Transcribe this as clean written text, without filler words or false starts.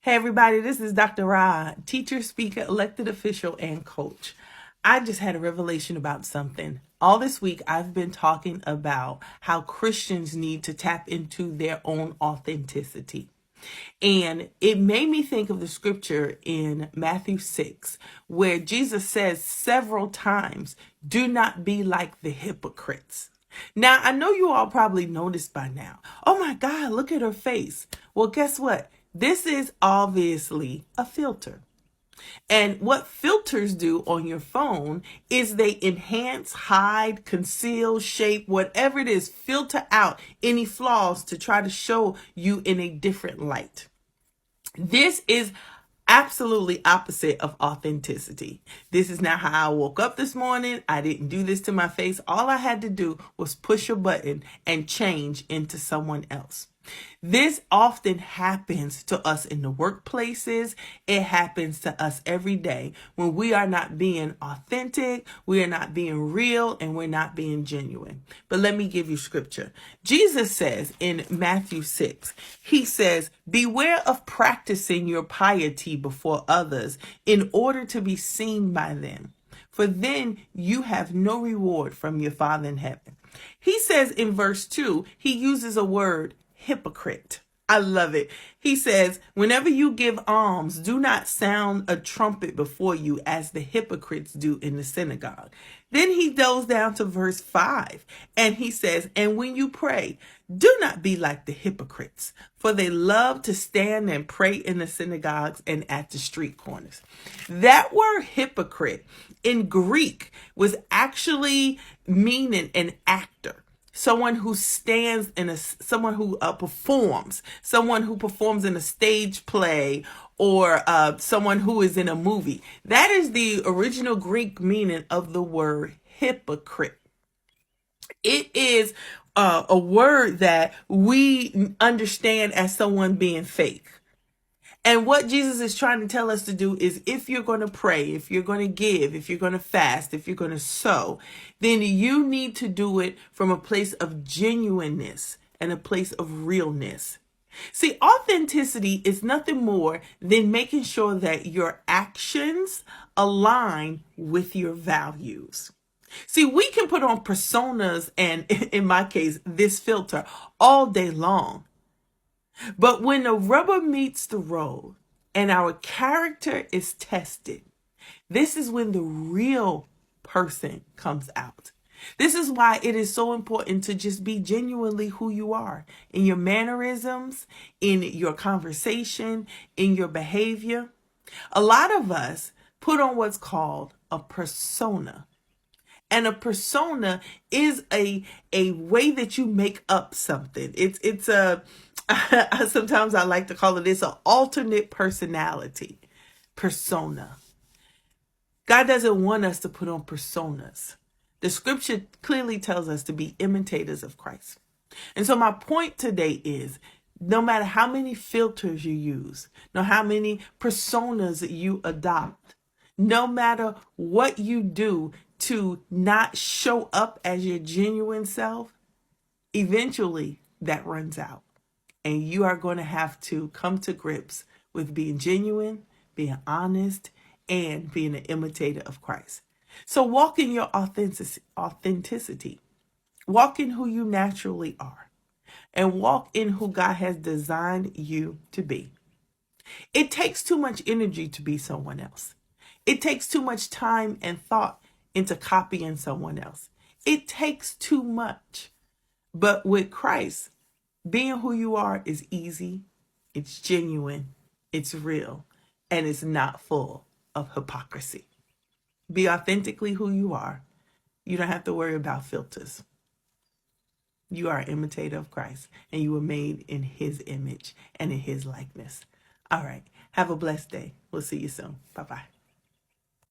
Hey everybody, this is Dr. Ra, teacher, speaker, elected official, and coach. I just had a revelation about something. All this week, I've been talking about how Christians need to tap into their own authenticity. And it made me think of the scripture in Matthew 6, where Jesus says several times, do not be like the hypocrites. Now, I know you all probably noticed by now, oh my God, look at her face. Well, guess what? This is obviously a filter. And what filters do on your phone is they enhance, hide, conceal, shape, whatever it is, filter out any flaws to try to show you in a different light. This is absolutely opposite of authenticity. This is not how I woke up this morning. I didn't do this to my face. All I had to do was push a button and change into someone else. This often happens to us in the workplaces. It happens to us every day when we are not being authentic, we are not being real, and we're not being genuine. But let me give you scripture. Jesus says in Matthew 6, he says, beware of practicing your piety before others in order to be seen by them, for then you have no reward from your Father in heaven. He says in verse 2, he uses a word, hypocrite. I love it. He says, whenever you give alms, do not sound a trumpet before you as the hypocrites do in the synagogue. Then he goes down to verse 5 and he says, and when you pray, do not be like the hypocrites, for they love to stand and pray in the synagogues and at the street corners. That word hypocrite in Greek was actually meaning an actor. Someone who stands in someone who performs in a stage play or someone who is in a movie. That is the original Greek meaning of the word hypocrite. It is a word that we understand as someone being fake. And what Jesus is trying to tell us to do is if you're going to pray, if you're going to give, if you're going to fast, if you're going to sow, then you need to do it from a place of genuineness and a place of realness. See, authenticity is nothing more than making sure that your actions align with your values. See, we can put on personas and, in my case, this filter all day long. But when the rubber meets the road and our character is tested, this is when the real person comes out. This is why it is so important to just be genuinely who you are in your mannerisms, in your conversation, in your behavior. A lot of us put on what's called a persona. And a persona is a way that you make up something. It's a sometimes I like to call it an alternate personality persona. God doesn't want us to put on personas. The scripture clearly tells us to be imitators of Christ. And so my point today is no matter how many filters you use, no how many personas you adopt, no matter what you do to not show up as your genuine self, eventually that runs out. And you are going to have to come to grips with being genuine, being honest, and being an imitator of Christ. So walk in your authenticity. Walk in who you naturally are. And walk in who God has designed you to be. It takes too much energy to be someone else. It takes too much time and thought into copying someone else. It takes too much. But with Christ, being who you are is easy, it's genuine, it's real, and it's not full of hypocrisy. Be authentically who you are. You don't have to worry about filters. You are an imitator of Christ, and you were made in his image and in his likeness. All right. Have a blessed day. We'll see you soon. Bye-bye.